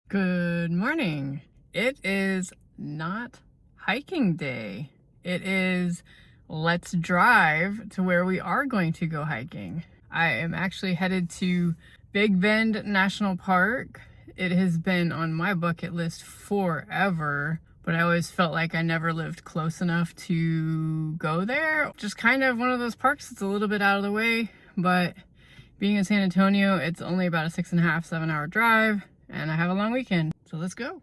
Good morning. It is not hiking day. It is let's drive to where we are going to go hiking. I am actually headed to Big Bend National Park. It has been on my bucket list forever, but I always felt like I never lived close enough to go there. Just kind of one of those parks that's a little bit out of the way, but being in San Antonio, it's only about a 6.5, 7 hour drive, and I have a long weekend, so let's go.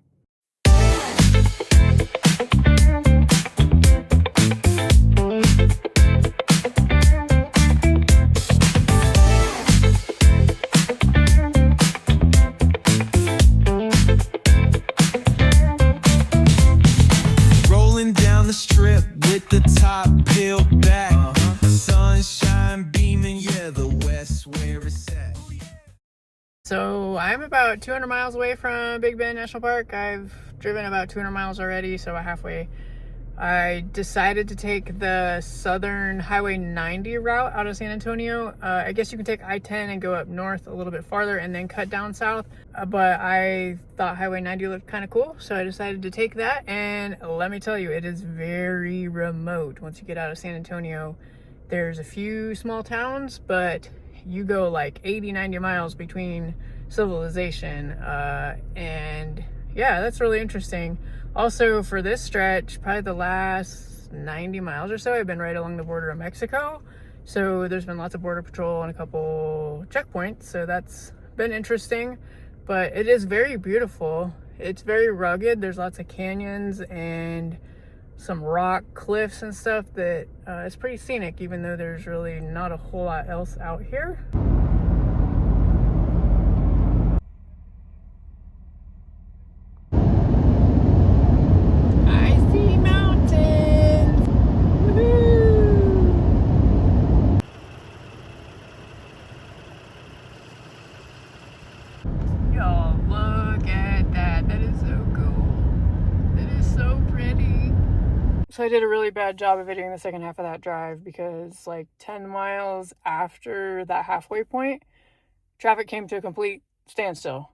Rolling down the strip with the top peeled back. Sunshine beaming, yeah, the west where it's at. So I'm about 200 miles away from Big Bend National Park. I've driven about 200 miles already, so I'm halfway. I decided to take the southern Highway 90 route out of San Antonio. I guess you can take I-10 and go up north a little bit farther and then cut down south. But I thought Highway 90 looked kind of cool, so I decided to take that. And let me tell you, it is very remote. Once you get out of San Antonio, there's a few small towns, but you go like 80, 90 miles between civilization. And yeah, that's really interesting. Also, for this stretch, probably the last 90 miles or so, I've been right along the border of Mexico. So there's been lots of border patrol and a couple checkpoints. So that's been interesting, but it is very beautiful. It's very rugged. There's lots of canyons and some rock cliffs and stuff that it's pretty scenic, even though there's really not a whole lot else out here. I see mountains. Woohoo! Y'all, look at that. That is so cool. That is so pretty. So I did a really bad job of videoing the second half of that drive because like 10 miles after that halfway point, traffic came to a complete standstill.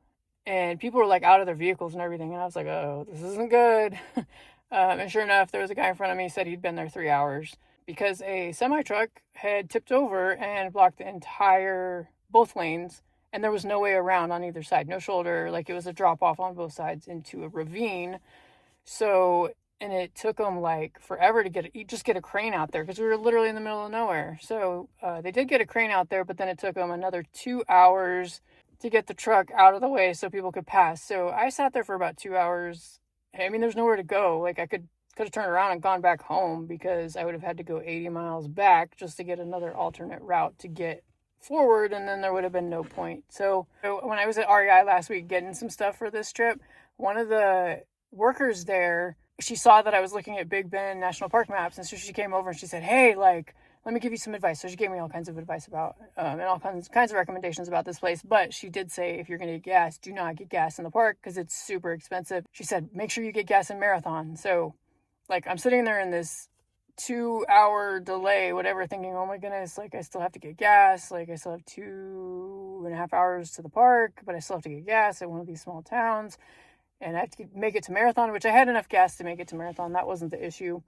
And people were like out of their vehicles and everything. And I was like, oh, this isn't good. And sure enough, there was a guy in front of me who said he'd been there 3 hours because a semi-truck had tipped over and blocked the entire, both lanes. And there was no way around on either side, no shoulder. Like it was a drop off on both sides into a ravine. So, and it took them like forever to get a crane out there because we were literally in the middle of nowhere. So they did get a crane out there, but then it took them another 2 hours to get the truck out of the way so people could pass. So I sat there for about 2 hours. I mean, there's nowhere to go. Like I could have turned around and gone back home because I would have had to go 80 miles back just to get another alternate route to get forward, and then there would have been no point. So when I was at REI last week getting some stuff for this trip, one of the workers there, she saw that I was looking at Big Bend National Park maps, and so she came over and she said, hey, like, let me give you some advice. So she gave me all kinds of advice about and all kinds of recommendations about this place. But she did say, if you're going to get gas, do not get gas in the park because it's super expensive. She said, make sure you get gas in Marathon. So like I'm sitting there in this 2 hour delay, whatever, thinking, oh my goodness, like I still have to get gas. Like I still have 2.5 hours to the park, but I still have to get gas at one of these small towns. And I have to make it to Marathon, which I had enough gas to make it to Marathon. That wasn't the issue.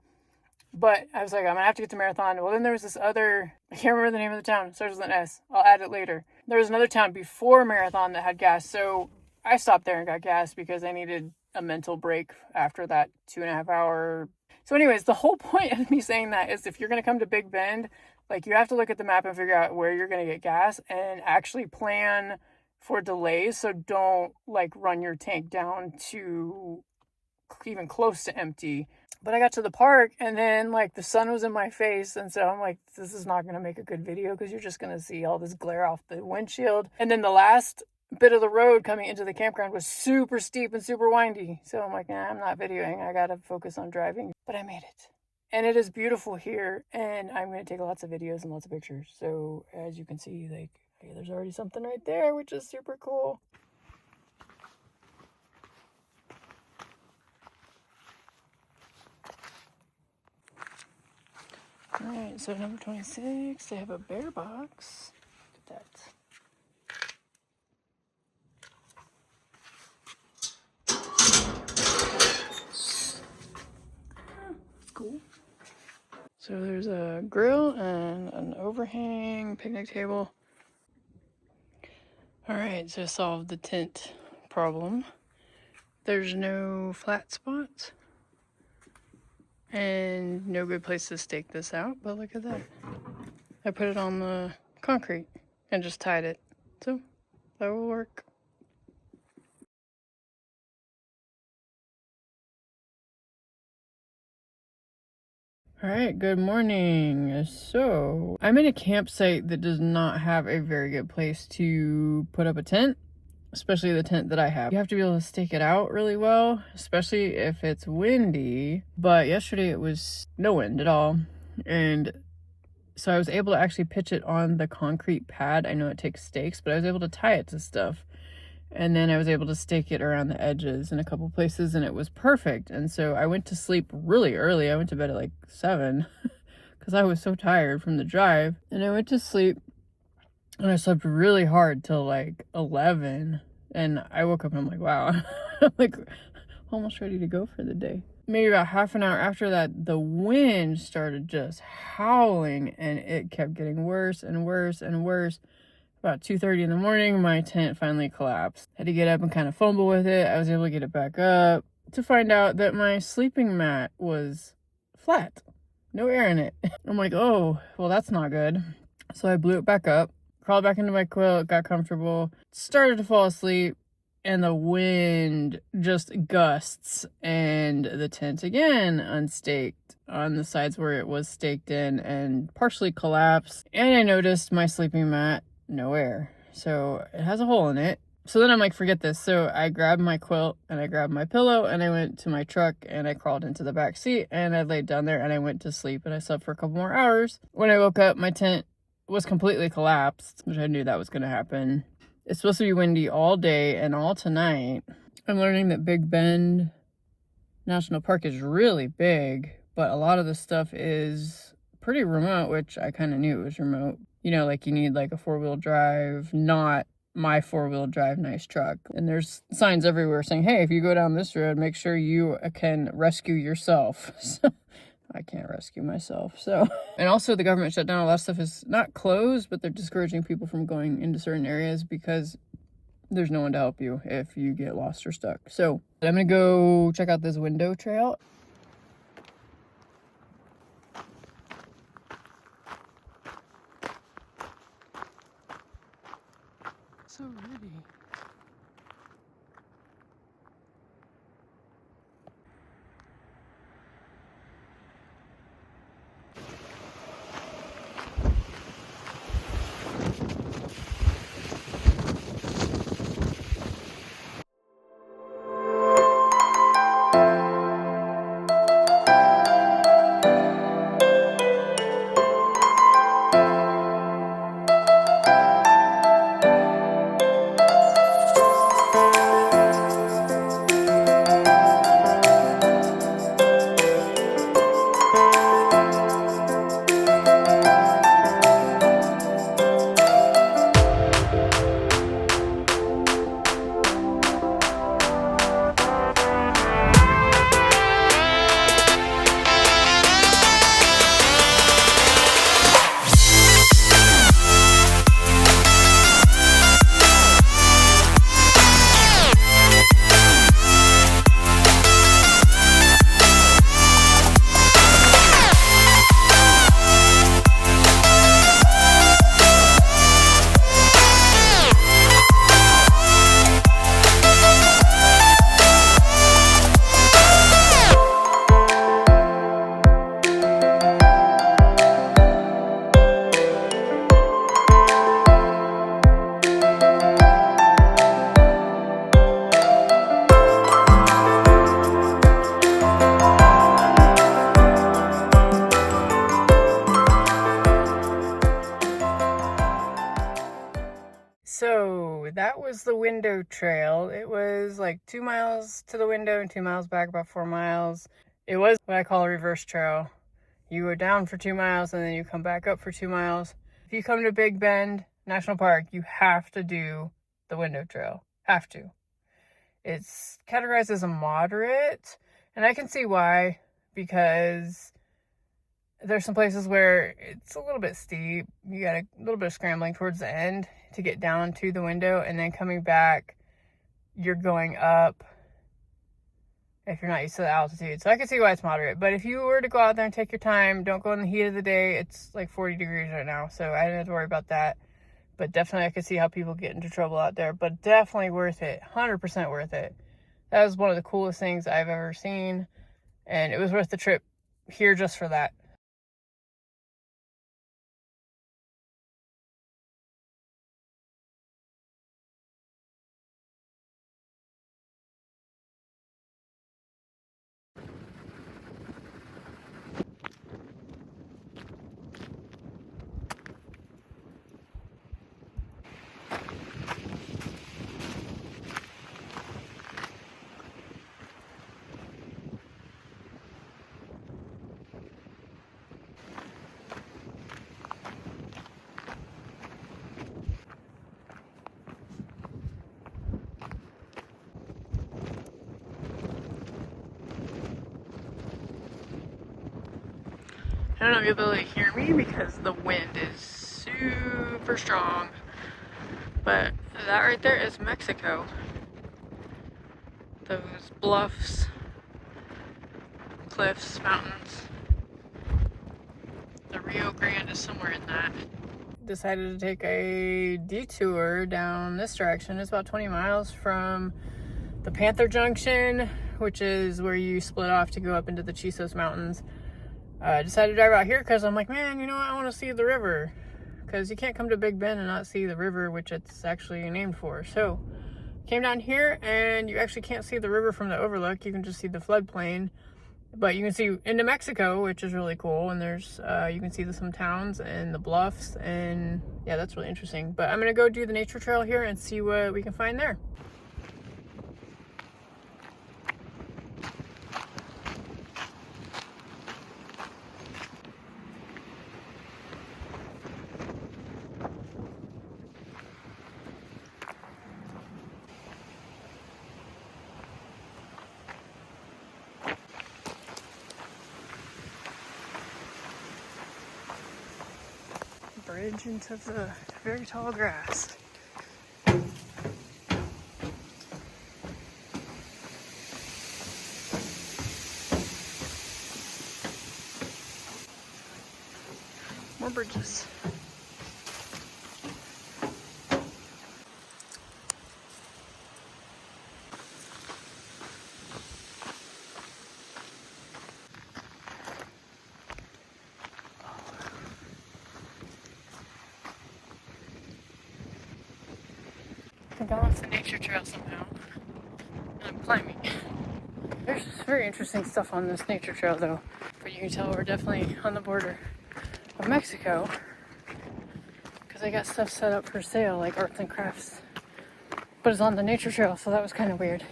But I was like, I'm going to have to get to Marathon. Well, then there was this other, I can't remember the name of the town. It starts with an S. I'll add it later. There was another town before Marathon that had gas. So I stopped there and got gas because I needed a mental break after that 2.5 hour. So anyways, the whole point of me saying that is if you're going to come to Big Bend, like you have to look at the map and figure out where you're going to get gas and actually plan for delays. So don't like run your tank down to even close to empty. But I got to the park and then like the sun was in my face. And so I'm like, this is not going to make a good video because you're just going to see all this glare off the windshield. And then the last bit of the road coming into the campground was super steep and super windy. So I'm like, nah, I'm not videoing. I got to focus on driving. But I made it. And it is beautiful here. And I'm going to take lots of videos and lots of pictures. So as you can see, like, okay, there's already something right there, which is super cool. All right, so number 26, they have a bear box. Look at that. So there's a grill and an overhang picnic table. All right, so I solved the tent problem. There's no flat spots and no good place to stake this out, but look at that. I put it on the concrete and just tied it. So that will work. All right, good morning. So I'm in a campsite that does not have a very good place to put up a tent, especially the tent that I have. You have to be able to stake it out really well, especially if it's windy. But yesterday it was no wind at all. And so I was able to actually pitch it on the concrete pad. I know it takes stakes, but I was able to tie it to stuff. And then I was able to stake it around the edges in a couple places, and it was perfect. And so I went to sleep really early. I went to bed at like 7 because I was so tired from the drive. And I went to sleep and I slept really hard till like 11. And I woke up and I'm like, wow, I'm like almost ready to go for the day. Maybe about half an hour after that, the wind started just howling and it kept getting worse and worse and worse. About 2:30 in the morning, my tent finally collapsed. Had to get up and kind of fumble with it. I was able to get it back up to find out that my sleeping mat was flat. No air in it. I'm like, oh, well, that's not good. So I blew it back up, crawled back into my quilt, got comfortable, started to fall asleep, and the wind just gusts, and the tent again unstaked on the sides where it was staked in and partially collapsed. And I noticed my sleeping mat, no air. So it has a hole in it. So then I'm like, forget this. So I grabbed my quilt and I grabbed my pillow and I went to my truck and I crawled into the back seat and I laid down there and I went to sleep and I slept for a couple more hours. When I woke up, my tent was completely collapsed, which I knew that was going to happen. It's supposed to be windy all day and all tonight. I'm learning that Big Bend National Park is really big, but a lot of the stuff is pretty remote, which I kind of knew it was remote. You know, like you need like a 4-wheel drive, not my 4-wheel drive nice truck. And there's signs everywhere saying, hey, if you go down this road, make sure you can rescue yourself. So I can't rescue myself. So, and also the government shut down. A lot of stuff is not closed, but they're discouraging people from going into certain areas because there's no one to help you if you get lost or stuck. So I'm gonna go check out this window trail. So pretty. So that was the window trail. It was like 2 miles to the window and 2 miles back, about 4 miles. It was what I call a reverse trail. You go down for 2 miles and then you come back up for 2 miles. If you come to Big Bend National Park, you have to do the window trail. Have to. It's categorized as a moderate, and I can see why, because There's some places where it's a little bit steep. You got a little bit of scrambling towards the end to get down to the window, and then coming back, you're going up if you're not used to the altitude. So I can see why it's moderate. But if you were to go out there and take your time, don't go in the heat of the day. It's like 40 degrees right now, so I didn't have to worry about that. But definitely I could see how people get into trouble out there. But definitely worth it. 100% worth it. That was one of the coolest things I've ever seen. And it was worth the trip here just for that. I don't know if you'll be able to hear me because the wind is super strong. But that right there is Mexico. Those bluffs, cliffs, mountains. The Rio Grande is somewhere in that. Decided to take a detour down this direction. It's about 20 miles from the Panther Junction, which is where you split off to go up into the Chisos Mountains. I decided to drive out here because I'm like, man, you know what? I want to see the river. Because you can't come to Big Bend and not see the river, which it's actually named for. So, came down here and you actually can't see the river from the overlook. You can just see the floodplain. But you can see into Mexico, which is really cool. And there's, you can see some towns and the bluffs. And yeah, that's really interesting. But I'm going to go do the nature trail here and see what we can find there. Bridge into the very tall grass. More bridges. I think I'm off the nature trail somehow. And I'm climbing. There's very interesting stuff on this nature trail though. But you can tell we're definitely on the border of Mexico. Because they got stuff set up for sale, like arts and crafts. But it's on the nature trail, so that was kind of weird.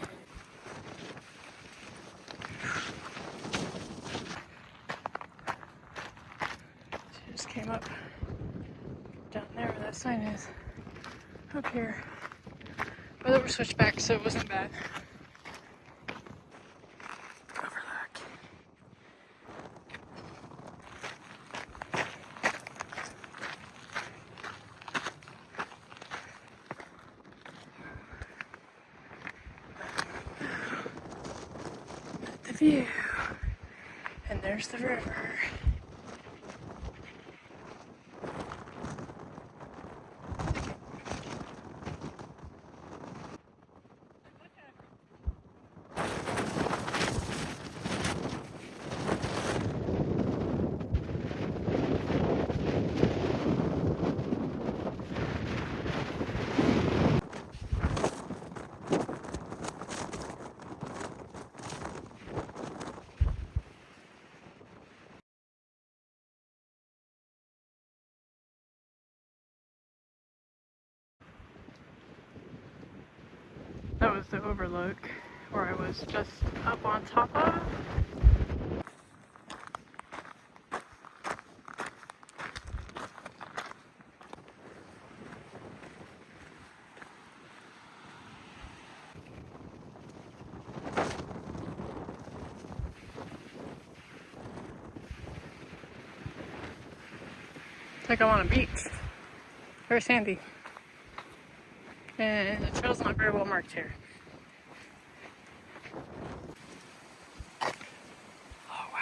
She just came up down there where that sign is. Up here. But they were switched back, so it wasn't bad. Overlook. The view. And there's the river. That was the overlook where I was just up on top of. like I'm on a beach. Very sandy. And the trail's not very well marked here. Oh, wow.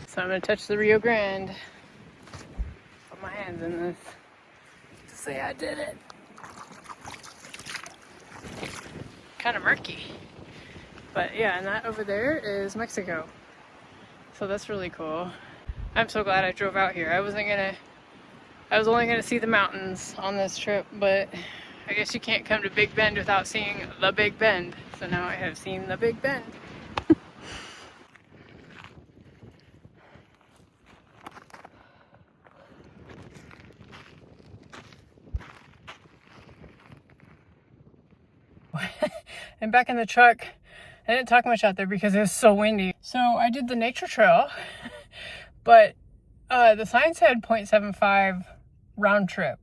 So I'm gonna touch the Rio Grande. Put my hands in this to say I did it. Kind of murky. But yeah, and that over there is Mexico. So that's really cool. I'm so glad I drove out here. I was only gonna see the mountains on this trip, but I guess you can't come to Big Bend without seeing the Big Bend. So now I have seen the Big Bend. And back in the truck, I didn't talk much out there because it was so windy. So I did the nature trail, but the sign said 0.75 round trip.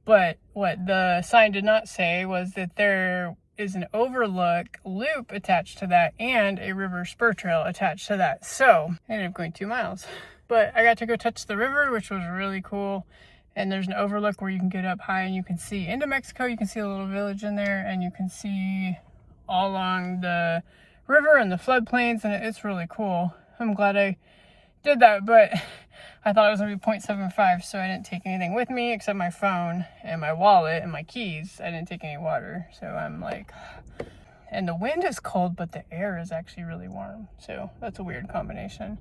But what the sign did not say was that there is an overlook loop attached to that and a river spur trail attached to that. So I ended up going 2 miles. But I got to go touch the river, which was really cool. And there's an overlook where you can get up high and you can see into Mexico. You can see a little village in there and you can see all along the river and the floodplains, and it's really cool. I'm glad I did that, but I thought it was gonna be 0.75, so I didn't take anything with me except my phone and my wallet and my keys. I didn't take any water, so I'm like, and the wind is cold, but the air is actually really warm. So that's a weird combination.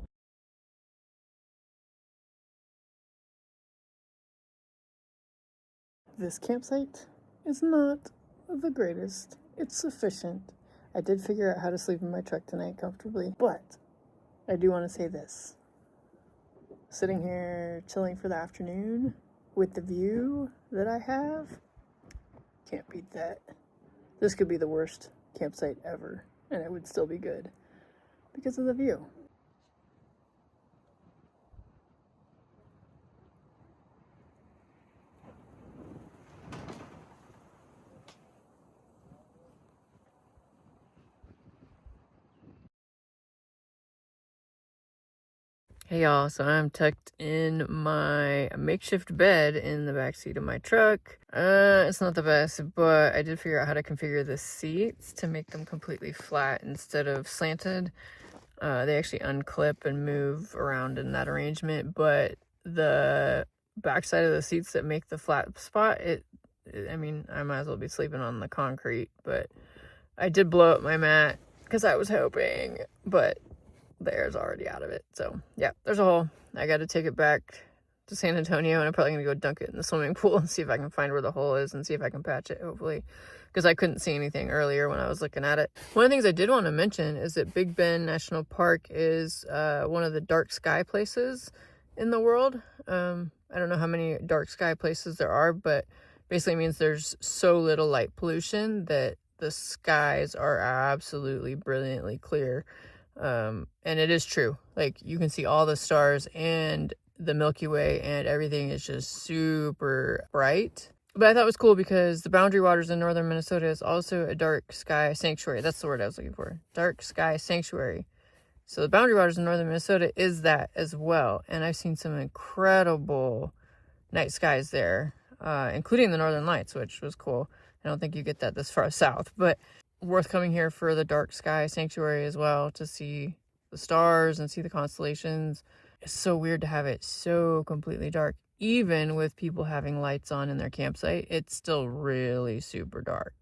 This campsite is not the greatest. It's sufficient. I did figure out how to sleep in my truck tonight comfortably, but I do want to say this. Sitting here chilling for the afternoon with the view that I have, can't beat that. This could be the worst campsite ever, and it would still be good because of the view. Hey y'all, so I'm tucked in my makeshift bed in the backseat of my truck. It's not the best, but I did figure out how to configure the seats to make them completely flat instead of slanted. They actually unclip and move around in that arrangement, but the backside of the seats that make the flat spot, I mean, I might as well be sleeping on the concrete, but I did blow up my mat because I was hoping, but the air's already out of it. So yeah, there's a hole. I got to take it back to San Antonio, and I'm probably gonna go dunk it in the swimming pool and see if I can find where the hole is and see if I can patch it, hopefully, because I couldn't see anything earlier when I was looking at it. One of the things I did want to mention is that Big Bend National Park is one of the dark sky places in the world. I don't know how many dark sky places there are, but basically means there's so little light pollution that the skies are absolutely brilliantly clear. And it is true. Like, you can see all the stars and the Milky Way, and everything is just super bright. But I thought it was cool because the Boundary Waters in northern Minnesota is also a dark sky sanctuary. That's the word I was looking for. Dark sky sanctuary. So the Boundary Waters in northern Minnesota is that as well. And I've seen some incredible night skies there, including the Northern Lights, which was cool. I don't think you get that this far south, but worth coming here for the dark sky sanctuary as well, to see the stars and see the constellations. It's so weird to have it so completely dark. Even with people having lights on in their campsite, it's still really super dark.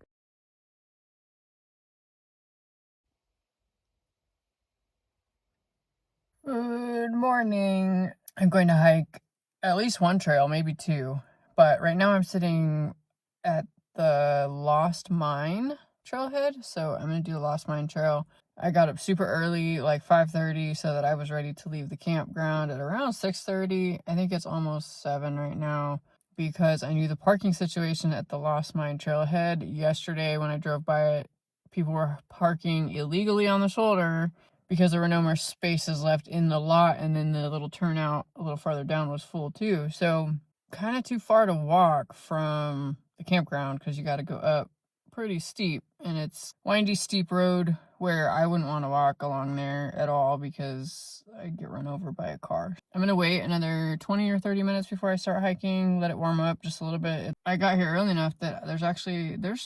Good morning. I'm going to hike at least one trail, maybe two, but right now I'm sitting at the Lost Mine trailhead, so I'm gonna do the Lost Mine trail. I got up super early, like 5:30, so that I was ready to leave the campground at around 6:30. I think it's almost 7 right now, because I knew the parking situation at the Lost Mine trailhead. Yesterday when I drove by it, people were parking illegally on the shoulder, because there were no more spaces left in the lot, and then the little turnout a little farther down was full too. So kind of too far to walk from the campground because you got to go up pretty steep, and it's windy, steep road where I wouldn't want to walk along there at all because I'd get run over by a car. I'm gonna wait another 20 or 30 minutes before I start hiking, let it warm up just a little bit. I got here early enough that there's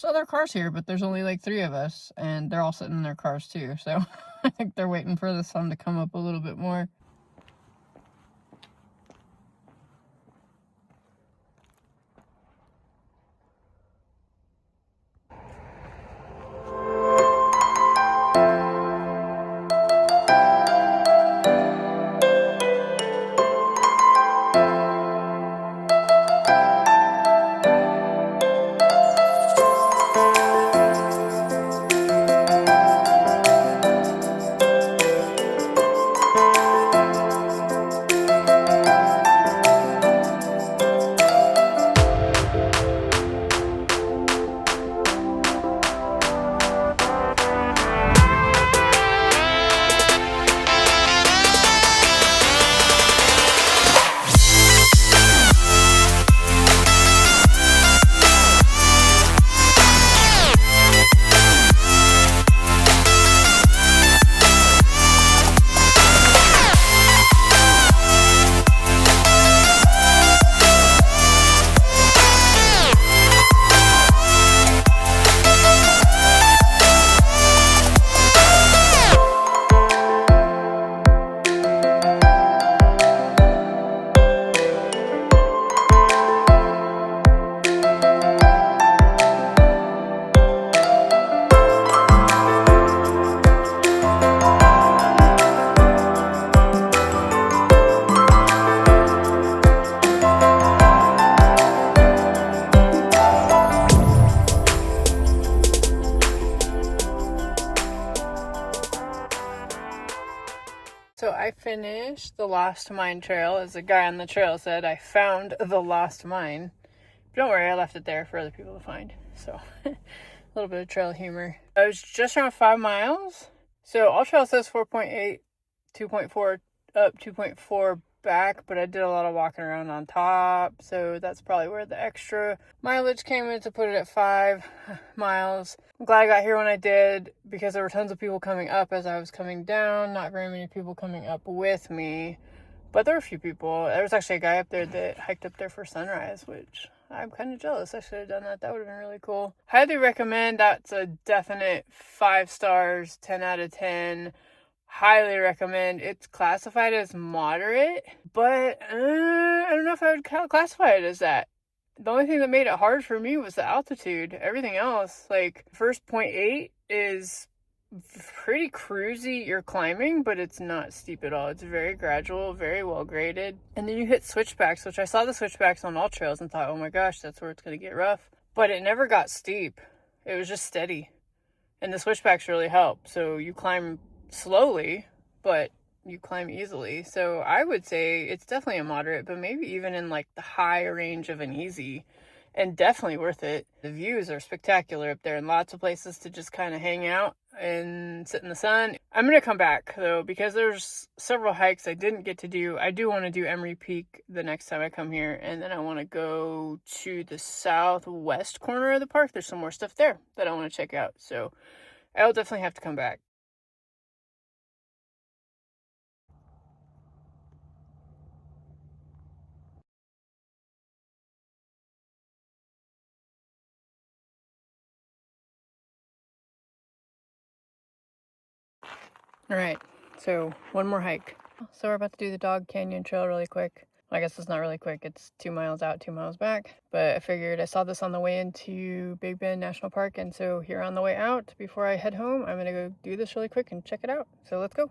other cars here, but there's only like 3 of us, and they're all sitting in their cars too, so I think they're waiting for the sun to come up a little bit more. So I finished the Lost Mine trail. As the guy on the trail said, I found the Lost Mine. But don't worry, I left it there for other people to find. So a little bit of trail humor. I was just around 5 miles. So all trail says 4.8, 2.4 up, 2.4 back, but I did a lot of walking around on top, so that's probably where the extra mileage came in to put it at 5 miles. I'm glad I got here when I did because there were tons of people coming up as I was coming down. Not very many people coming up with me, but there were a few people. There was actually a guy up there that hiked up there for sunrise, which I'm kind of jealous. I should have done that. That would have been really cool. Highly recommend. That's a definite 5 stars, 10 out of 10. Highly recommend. It's classified as moderate, but I don't know if I would classify it as that. The only thing that made it hard for me was the altitude. Everything else, like first 0.8 is pretty cruisy. You're climbing, but it's not steep at all. It's very gradual, very well graded. And then you hit switchbacks, which I saw the switchbacks on all trails and thought, oh my gosh, that's where it's going to get rough. But it never got steep. It was just steady. And the switchbacks really help. So you climb slowly, but you climb easily. So I would say it's definitely a moderate, but maybe even in like the high range of an easy, and definitely worth it. The views are spectacular up there and lots of places to just kind of hang out and sit in the sun. I'm going to come back though, because there's several hikes I didn't get to do. I do want to do Emery Peak the next time I come here, and then I want to go to the southwest corner of the park. There's some more stuff there that I want to check out. So I'll definitely have to come back. Alright, so one more hike. So we're about to do the Dog Canyon Trail really quick. I guess it's not really quick, it's 2 miles out, 2 miles back. But I figured I saw this on the way into Big Bend National Park, and so here on the way out, before I head home, I'm gonna go do this really quick and check it out. So let's go.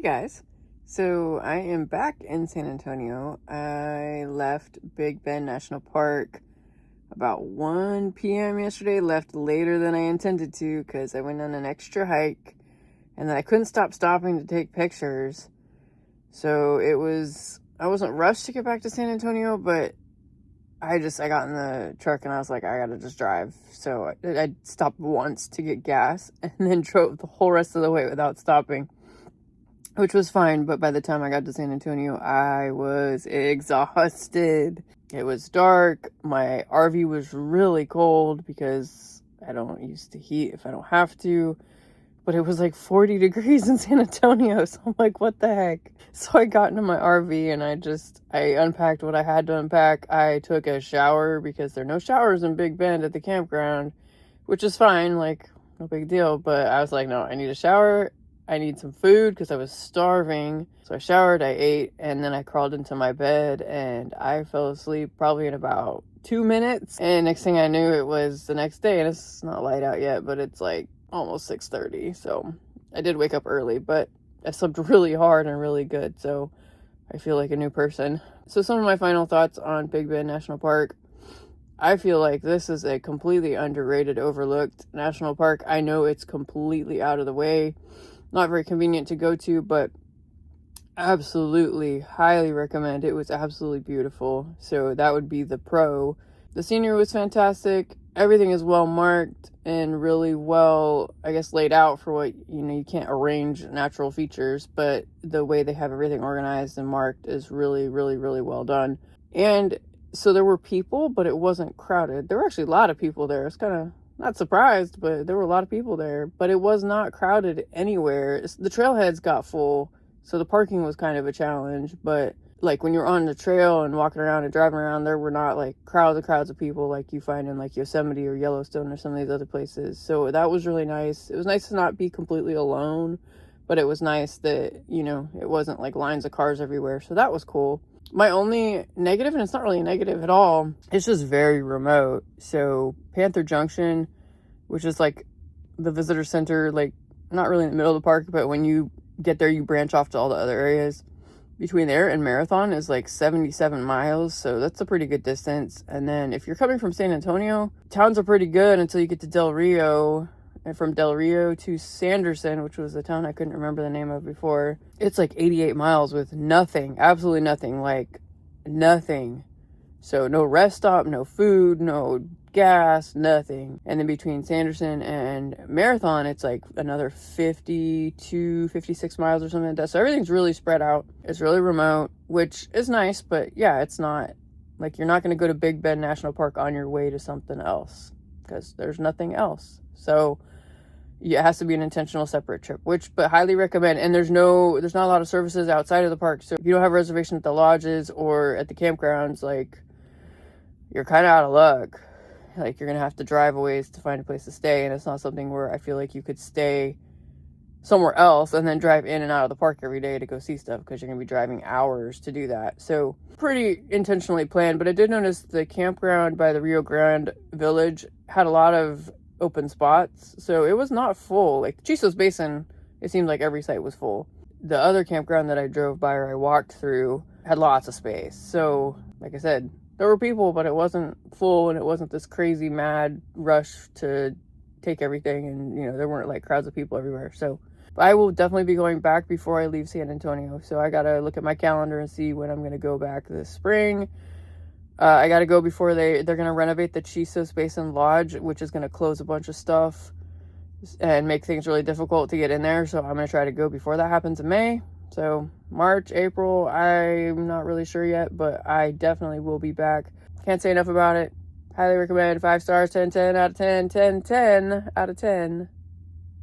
guys, so I am back in San Antonio. I left Big Bend National Park about 1 p.m. yesterday, left later than I intended to because I went on an extra hike and then I couldn't stop stopping to take pictures. So I wasn't rushed to get back to San Antonio, but I got in the truck and I was like, I gotta just drive. So I stopped once to get gas and then drove the whole rest of the way without stopping, which was fine. But by the time I got to San Antonio, I was exhausted. It was dark. My RV was really cold because I don't use the heat if I don't have to. But it was like 40 degrees in San Antonio. So I'm like, what the heck? So I got into my RV and I unpacked what I had to unpack. I took a shower because there are no showers in Big Bend at the campground, which is fine. Like, no big deal. But I was like, no, I need a shower. I need some food because I was starving. So I showered, I ate, and then I crawled into my bed and I fell asleep probably in about 2 minutes. And next thing I knew, it was the next day. And it's not light out yet, but it's like almost 6:30. So I did wake up early, but I slept really hard and really good. So I feel like a new person. So some of my final thoughts on Big Bend National Park. I feel like this is a completely underrated, overlooked national park. I know it's completely out of the way, not very convenient to go to, but absolutely highly recommend. It was absolutely beautiful. So that would be the pro. The scenery was fantastic. Everything is well marked and really well, I guess, laid out for what, you can't arrange natural features, but the way they have everything organized and marked is really, really, really well done. And so there were people, but it wasn't crowded. There were actually a lot of people there. I was kind of not surprised, but there were a lot of people there, but it was not crowded anywhere. The trailheads got full, so the parking was kind of a challenge, but like when you're on the trail and walking around and driving around, there were not like crowds of people like you find in like Yosemite or Yellowstone or some of these other places. So that was really nice. It was nice to not be completely alone, but it was nice that, it wasn't like lines of cars everywhere. So that was cool. My only negative, and it's not really a negative at all, it's just very remote. So Panther Junction, which is like the visitor center, like not really in the middle of the park, but when you get there, you branch off to all the other areas. Between there and Marathon is like 77 miles, so that's a pretty good distance. And then if you're coming from San Antonio, towns are pretty good until you get to Del Rio. And from Del Rio to Sanderson, which was the town I couldn't remember the name of before, it's like 88 miles with nothing, absolutely nothing, like nothing. So no rest stop, no food, no gas, nothing. And then between Sanderson and Marathon, it's like another 52, 56 miles or something like that. So everything's really spread out. It's really remote, which is nice, but yeah, it's not like you're not going to go to Big Bend National Park on your way to something else because there's nothing else. So yeah, it has to be an intentional separate trip, but highly recommend. And there's not a lot of services outside of the park. So if you don't have a reservation at the lodges or at the campgrounds, like you're kind of out of luck. Like you're going to have to drive a ways to find a place to stay. And it's not something where I feel like you could stay somewhere else and then drive in and out of the park every day to go see stuff because you're going to be driving hours to do that. So pretty intentionally planned. But I did notice the campground by the Rio Grande village had a lot of open spots. So it was not full. Like Chisos Basin, it seemed like every site was full. The other campground that I drove by or I walked through had lots of space. So like I said, there were people, but it wasn't full and it wasn't this crazy mad rush to take everything. And, there weren't like crowds of people everywhere. So I will definitely be going back before I leave San Antonio. So I got to look at my calendar and see when I'm going to go back this spring. I got to go before they're going to renovate the Chisos Basin Lodge, which is going to close a bunch of stuff and make things really difficult to get in there. So I'm going to try to go before that happens in May. So March, April, I'm not really sure yet, but I definitely will be back. Can't say enough about it. Highly recommend. 5 stars, 10, 10 out of 10, 10, 10 out of 10.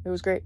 It was great.